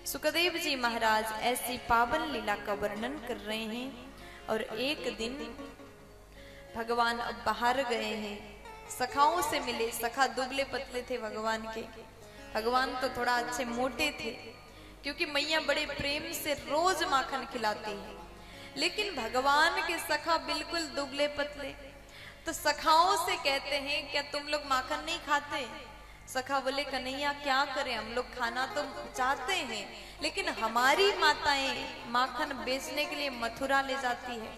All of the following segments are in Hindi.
सुखदेव जी महाराज ऐसी पावन लीला का वर्णन कर रहे हैं। और एक दिन भगवान अब बाहर गए हैं, सखाओं से मिले। सखा दुबले पतले थे भगवान के, भगवान तो थोड़ा अच्छे मोटे थे, क्योंकि मैया बड़े प्रेम से रोज माखन खिलाती है। लेकिन भगवान के सखा बिल्कुल दुबले पतले। तो सखाओं से कहते हैं, क्या तुम लोग माखन नहीं खाते? सखा बोले, कन्हैया क्या करें, हम लोग खाना तो चाहते हैं, लेकिन हमारी माताएं माखन बेचने के लिए मथुरा ले जाती है,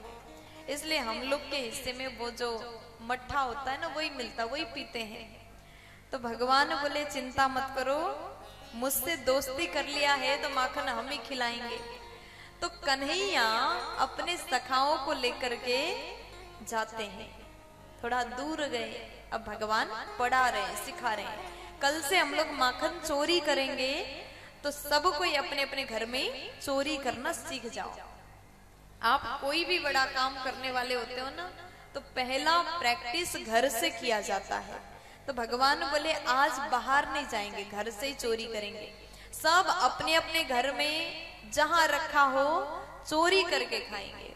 इसलिए हम लोग के हिस्से में वो जो मट्ठा होता है ना, वही मिलता, वही पीते हैं। तो भगवान बोले, चिंता मत करो, मुझसे दोस्ती कर लिया है तो माखन हम ही खिलाएंगे। तो कन्हैया अपने सखाओं को लेकर के जाते हैं, थोड़ा दूर गए। अब भगवान पढ़ा रहे हैं, सिखा रहे हैं, कल से हम लोग माखन चोरी करेंगे, तो सब कोई अपने अपने घर में चोरी करना सीख जाओ। आप कोई भी बड़ा काम करने वाले होते हो ना, तो पहला प्रैक्टिस घर से किया जाता है। तो भगवान बोले, आज बाहर नहीं जाएंगे, घर से ही चोरी करेंगे। सब अपने अपने घर में जहां रखा हो चोरी करके खाएंगे।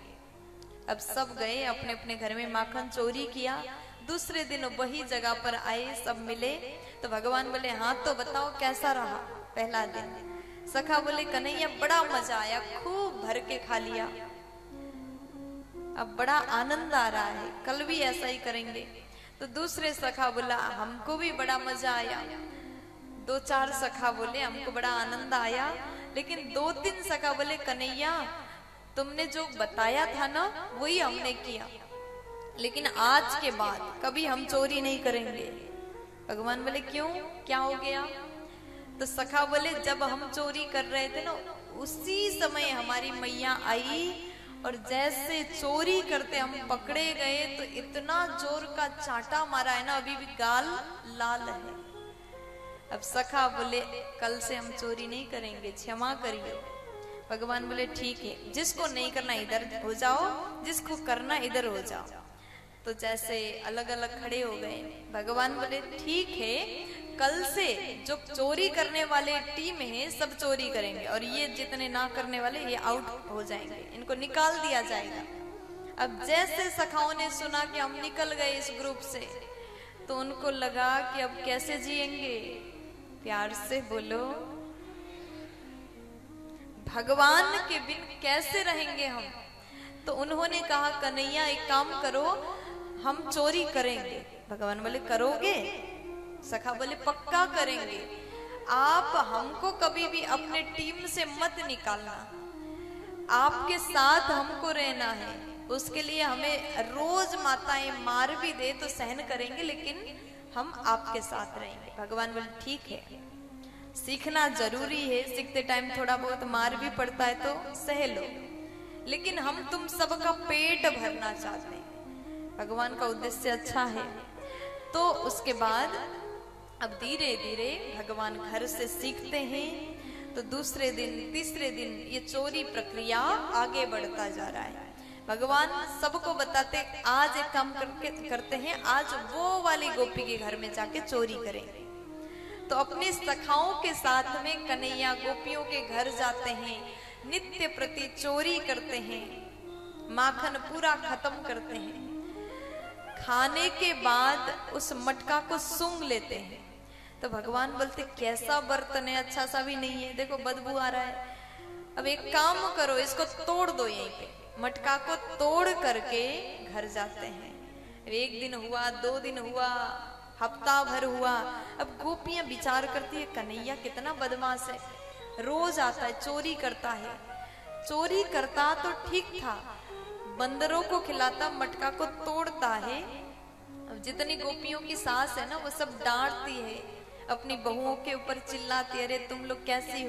अब सब गए अपने अपने घर में माखन चोरी किया। दूसरे दिन वही जगह पर आए, सब मिले। तो भगवान बोले, हाँ तो बताओ कैसा रहा पहला दिन? सखा बोले, कन्हैया बड़ा मजा आया, खूब भर के खा लिया, अब बड़ा आनंद आ रहा है, कल भी ऐसा ही करेंगे। तो दूसरे सखा बोला, हमको भी बड़ा मजा आया। दो चार सखा बोले, हमको बड़ा आनंद आया। लेकिन दो तीन सखा बोले, कन्हैया तुमने जो बताया था ना, वही हमने किया, लेकिन आज के बाद कभी हम चोरी नहीं करेंगे। भगवान बोले, क्यों, क्या हो गया? तो सखा बोले, जब हम चोरी कर रहे थे ना, उसी समय हमारी मैया आई, और जैसे चोरी करते हम पकड़े गए, तो इतना जोर का चाटा मारा है ना, अभी भी गाल लाल है। अब सखा बोले, कल से हम चोरी नहीं करेंगे, क्षमा करिए। भगवान बोले, ठीक है, जिसको नहीं करना इधर हो जाओ, जिसको करना इधर हो जाओ। तो जैसे अलग अलग खड़े हो गए। भगवान बोले, ठीक है, कल से जो चोरी करने वाले टीम है सब चोरी करेंगे, और ये जितने ना करने वाले ये आउट हो जाएंगे, इनको निकाल दिया जाएगा। अब जैसे सखाओं ने सुना कि हम निकल गए इस ग्रुप से, तो उनको लगा कि अब कैसे जिएंगे। प्यार से बोलो, भगवान के बिन कैसे रहेंगे हम? तो उन्होंने कहा, कन्हैया एक काम करो, हम चोरी करेंगे। भगवान बोले, करोगे? सखा बोले, पक्का करेंगे। आप हमको कभी भी अपने टीम से मत निकालना, आपके साथ हमको रहना है। उसके लिए हमें रोज माताएं मार भी दे तो सहन करेंगे, लेकिन हम आपके साथ रहेंगे। भगवान बोले, ठीक है, सीखना जरूरी है, सीखते टाइम थोड़ा बहुत मार भी पड़ता है तो सह लो, लेकिन हम तुम सबका पेट भरना चाहते हैं। भगवान का उद्देश्य अच्छा है। तो उसके बाद अब धीरे धीरे भगवान घर से सीखते हैं। तो दूसरे दिन, तीसरे दिन ये चोरी प्रक्रिया आगे बढ़ता जा रहा है। भगवान सबको बताते, आज एक काम करते हैं, आज वो वाली गोपी के घर में जाके चोरी करेंगे। तो अपने सखाओं के साथ में कन्हैया गोपियों के घर जाते हैं, नित्य प्रति चोरी करते हैं, माखन पूरा खत्म करते हैं। खाने के बाद उस मटका को सूंघ लेते हैं। तो भगवान बोलते, कैसा बर्तन है, अच्छा सा भी नहीं है, देखो बदबू आ रहा है। अब एक काम करो, इसको तोड़ दो, यहीं पे मटका को तोड़ करके घर जाते हैं। एक दिन हुआ, 2 दिन हुआ, हफ्ता भर हुआ। अब गोपियां विचार करती है, कन्हैया कितना बदमाश है, रोज आता है, चोरी करता है। चोरी करता तो ठीक था, बंदरों को खिलाता, मटका को तोड़ता है। अब जितनी गोपियों की सास है ना, वो सब डांटती है, अपनी बहुओं के ऊपर चिल्लाती है, अरे तुम लोग कैसी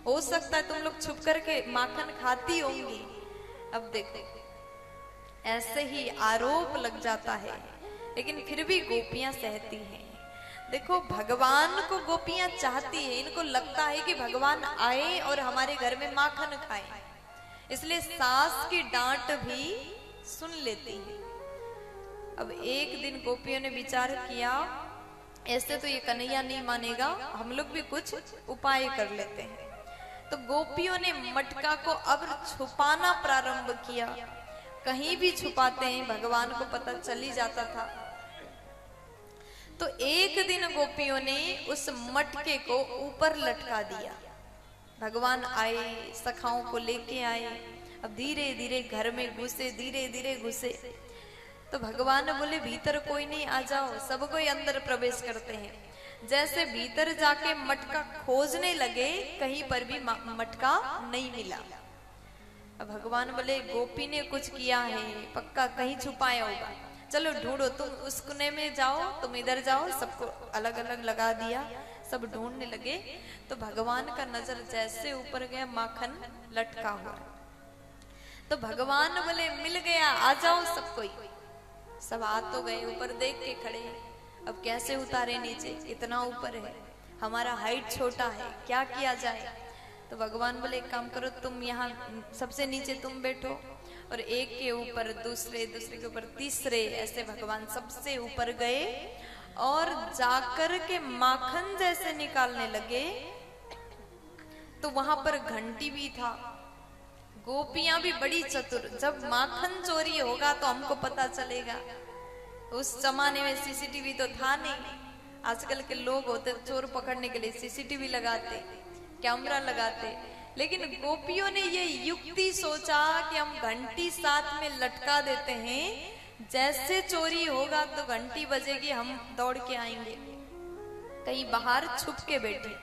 हो सकता है तुम लोग छुप करके माखन खाती होंगी। अब देखो, ऐसे ही आरोप लग जाता है, लेकिन फिर भी गोपियां सहती हैं। देखो, भगवान को गोपियां चाहती है, इनको लगता है कि भगवान आए और हमारे घर में माखन खाए, इसलिए सास की डांट भी सुन लेती है। अब एक दिन गोपियों ने विचार किया, ऐसे तो ये कन्हैया नहीं मानेगा, हम लोग भी कुछ उपाय कर लेते हैं। तो गोपियों ने मटका को अब छुपाना प्रारंभ किया। कहीं भी छुपाते हैं भगवान को पता चल ही जाता था। तो एक दिन गोपियों ने उस मटके को ऊपर लटका दिया। भगवान आए, सखाओं को लेके आए। अब धीरे धीरे घर में घुसे, धीरे धीरे घुसे। तो भगवान बोले भीतर कोई नहीं, आ जाओ। सब कोई अंदर प्रवेश करते हैं। जैसे भीतर जाके मटका खोजने लगे, कहीं पर भी मटका नहीं मिला। अब भगवान बोले गोपी ने कुछ किया है, पक्का कहीं छुपाया होगा, चलो ढूंढो, तुम उस कोने में जाओ, तुम इधर जाओ। सबको अलग अलग लगा दिया, सब ढूंढने लगे। तो भगवान का नजर जैसे ऊपर गया, माखन लटका हुआ। तो भगवान बोले मिल गया, आ जाओ सब कोई। सब आ तो गए, ऊपर देख के खड़े। अब कैसे उतारे नीचे, इतना ऊपर है, हमारा हाइट छोटा है, क्या किया जाए। तो भगवान बोले एक काम करो, तुम यहाँ सबसे नीचे तुम बैठो, और एक के ऊपर दूसरे, दूसरे के ऊपर तीसरे, ऐसे भगवान सबसे ऊपर गए और जाकर के माखन जैसे निकालने लगे। तो वहां पर घंटी भी था। गोपियां भी बड़ी चतुर, जब माखन चोरी होगा तो हमको पता चलेगा। उस जमाने में सीसीटीवी तो था नहीं। आजकल के लोग होते चोर पकड़ने के लिए सीसीटीवी लगाते, कैमरा लगाते, लेकिन गोपियों ने ये युक्ति सोचा कि हम घंटी साथ में लटका देते हैं, जैसे चोरी होगा तो घंटी बजेगी, हम दौड़ के आएंगे। कहीं बाहर छुप के बैठे।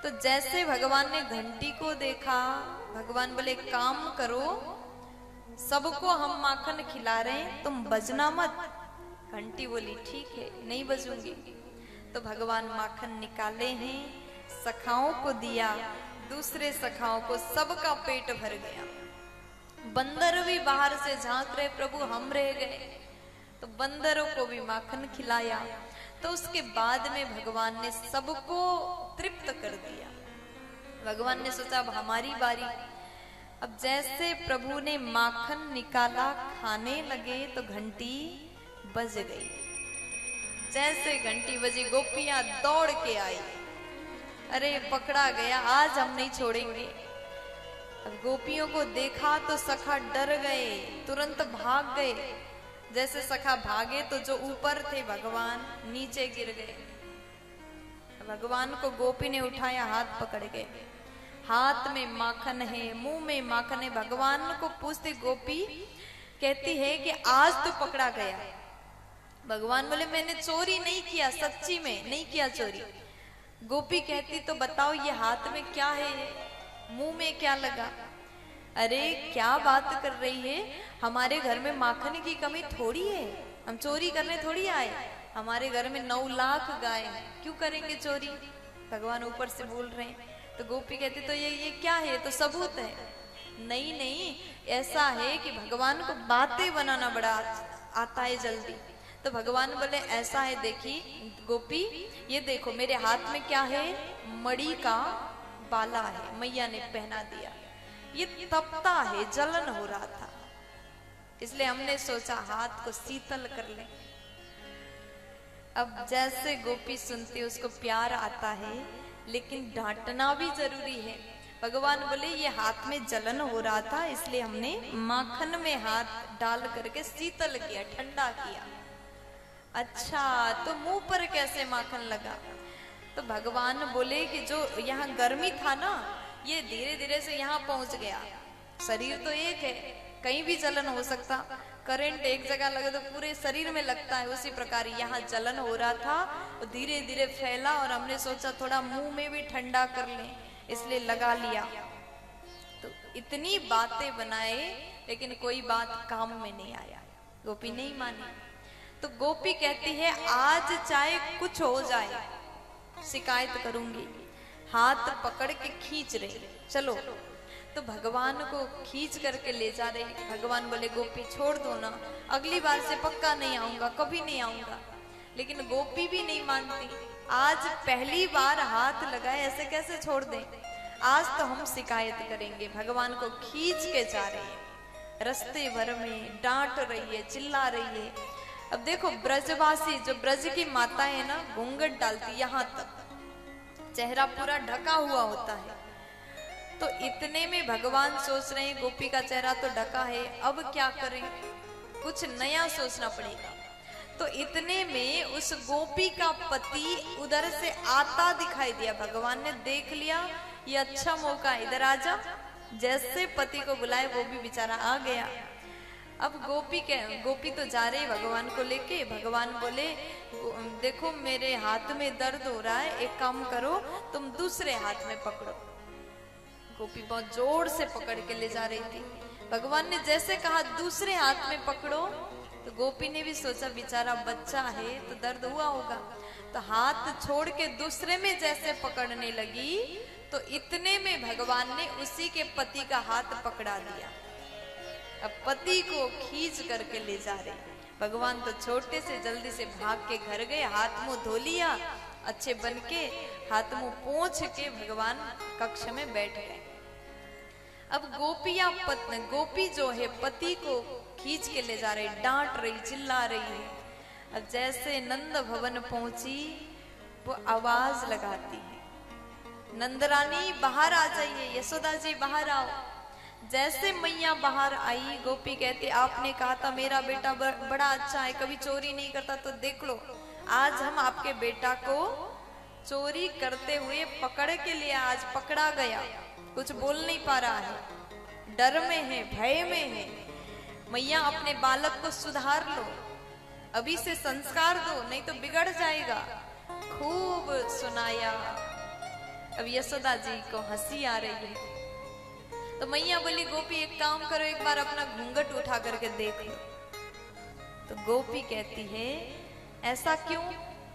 तो जैसे भगवान ने घंटी को देखा, भगवान बोले काम करो, सबको हम माखन खिला रहे हैं, तुम बजना मत। घंटी बोली ठीक है, नहीं बजूंगी। तो भगवान माखन निकाले हैं, सखाओं को दिया, दूसरे सखाओं को, सबका पेट भर गया। बंदर भी बाहर से झांक रहे, प्रभु हम रह गए। तो बंदरों को भी माखन खिलाया। तो उसके बाद में भगवान ने सबको तृप्त कर दिया। भगवान ने सोचा अब हमारी बारी। अब जैसे प्रभु ने माखन निकाला, खाने लगे, तो घंटी बज गई। जैसे घंटी बजी, गोपियां दौड़ के आई, अरे पकड़ा गया, आज हम नहीं छोड़ेंगे। अब गोपियों को देखा तो सखा डर गए, तुरंत भाग गए। जैसे सखा भागे तो जो ऊपर थे भगवान नीचे गिर गए। भगवान को गोपी ने उठाया, हाथ पकड़ के, हाथ में माखन है, मुंह में माखन है। भगवान को पूछते गोपी कहती है कि आज तो पकड़ा गया। भगवान बोले मैंने चोरी नहीं किया, सच्ची में नहीं किया चोरी। गोपी कहती तो बताओ ये हाथ में क्या है, मुंह में क्या लगा। अरे क्या बात कर रही है, हमारे घर में माखन की कमी थोड़ी है, हम चोरी करने थोड़ी आए। हमारे घर में 9 लाख गाय हैं, क्यों करेंगे चोरी। भगवान ऊपर से बोल रहे हैं। तो गोपी कहती तो ये क्या है, तो सबूत है। नहीं नहीं, ऐसा है कि भगवान को बातें बनाना बड़ा आता है जल्दी। तो भगवान बोले ऐसा है, देखी गोपी, ये देखो मेरे हाथ में क्या है, मणि का बाला है, मैया ने पहना दिया। ये तपता है, जलन हो रहा था, इसलिए हमने सोचा हाथ को शीतल कर ले। अब जैसे गोपी सुनती उसको प्यार आता है, लेकिन डांटना भी जरूरी है। भगवान बोले ये हाथ में जलन हो रहा था, इसलिए हमने माखन में हाथ डाल करके शीतल किया, ठंडा किया। अच्छा, तो मुंह पर कैसे माखन लगा। तो भगवान बोले कि जो यहाँ गर्मी था ना, ये धीरे धीरे से यहाँ पहुंच गया। शरीर तो एक है, कहीं भी जलन हो सकता, करंट एक जगह लगे तो पूरे शरीर में लगता है, उसी प्रकार यहाँ जलन हो रहा था, तो धीरे धीरे फैला। और हमने सोचा थोड़ा मुंह में भी ठंडा कर लें, इसलिए लगा लिया। तो इतनी बातें बनाए, लेकिन कोई बात काम में नहीं आया। गोपी नहीं मानी। तो गोपी कहती है आज चाहे कुछ हो जाए, शिकायत करूंगी। हाथ पकड़ के खींच रही, चलो। तो भगवान को खींच करके ले जा रही। भगवान बोले गोपी छोड़ दो ना, अगली बार से पक्का नहीं आऊंगा, कभी नहीं आऊंगा। लेकिन गोपी भी नहीं मानती। आज पहली बार हाथ लगाए, ऐसे कैसे छोड़ दें। आज तो हम शिकायत करेंगे। भगवान को खींच के जा रही है, रास्ते भर में डांट रही है, चिल्ला रही है। अब देखो ब्रजवासी, जो ब्रज की माता है ना, घूंघट डालती यहाँ तक, चेहरा पूरा ढका हुआ होता है। तो इतने में भगवान सोच रहे हैं गोपी का चेहरा तो ढका है, अब क्या करें, कुछ नया सोचना पड़ेगा। तो इतने में उस गोपी का पति उधर से आता दिखाई दिया। भगवान ने देख लिया ये अच्छा मौका है, इधर आजा। जैसे पति को बुलाए वो भी बेचारा आ गया। अब गोपी तो जा रही भगवान को लेके। भगवान बोले देखो मेरे हाथ में दर्द हो रहा है, एक काम करो तुम दूसरे हाथ में पकड़ो। गोपी बहुत जोर से पकड़ के ले जा रही थी। भगवान ने जैसे कहा दूसरे हाथ में पकड़ो, तो गोपी ने भी सोचा बेचारा बच्चा है तो दर्द हुआ होगा, तो हाथ छोड़ के दूसरे में जैसे पकड़ने लगी तो इतने में भगवान ने उसी के पति का हाथ पकड़ा दिया। अब पति को खींच करके ले जा रहे। भगवान तो छोटे से जल्दी से भाग के घर गए, हाथ मुंह धो लिया, अच्छे बन के हाथ मुंह पोंछ के भगवान कक्ष में बैठ गए। अब गोपी जो है पति को खींच के ले जा रही, डांट रही, चिल्ला रही है। अब जैसे नंद भवन पहुंची वो आवाज लगाती है, नंदरानी बाहर आ जाइए, यशोदा जी बाहर आओ। जैसे मैया बाहर आई, गोपी कहती आपने कहा था मेरा बेटा बड़ा अच्छा है, कभी चोरी नहीं करता, तो देख लो आज हम आपके बेटा को चोरी करते हुए पकड़ के लिए आज पकड़ा गया। कुछ बोल नहीं पा रहा है, डर में है, भय में है। मैया अपने बालक को सुधार लो, अभी से संस्कार दो, नहीं तो बिगड़ जाएगा। खूब सुनाया। अब यशोदा जी को हंसी आ रही है, तो मैया बोली गोपी एक काम करो, एक बार अपना घूंघट उठा करके देख लो। तो गोपी कहती है ऐसा क्यों?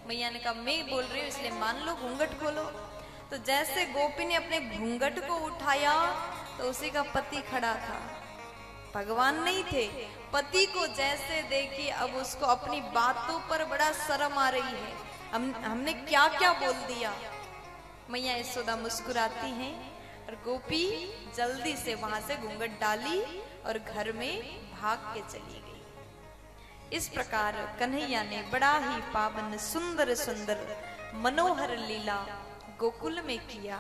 मैया ने कहा मैं बोल रही हूँ इसलिए मान लो, घूंघट खोलो। तो जैसे गोपी ने अपने घूंघट को उठाया तो उसी का पति खड़ा था, भगवान नहीं थे। पति को जैसे देखी अब उसको अपनी बातों पर बड़ा शर्म आ रही है, हमने क्या क्या बोल दिया। मैया यशोदा मुस्कुराती हैं और गोपी जल्दी से वहां से घूंघट डाली और घर में भाग के चली गई। इस प्रकार कन्हैया ने बड़ा ही पावन सुंदर सुंदर मनोहर लीला गोकुल में किया।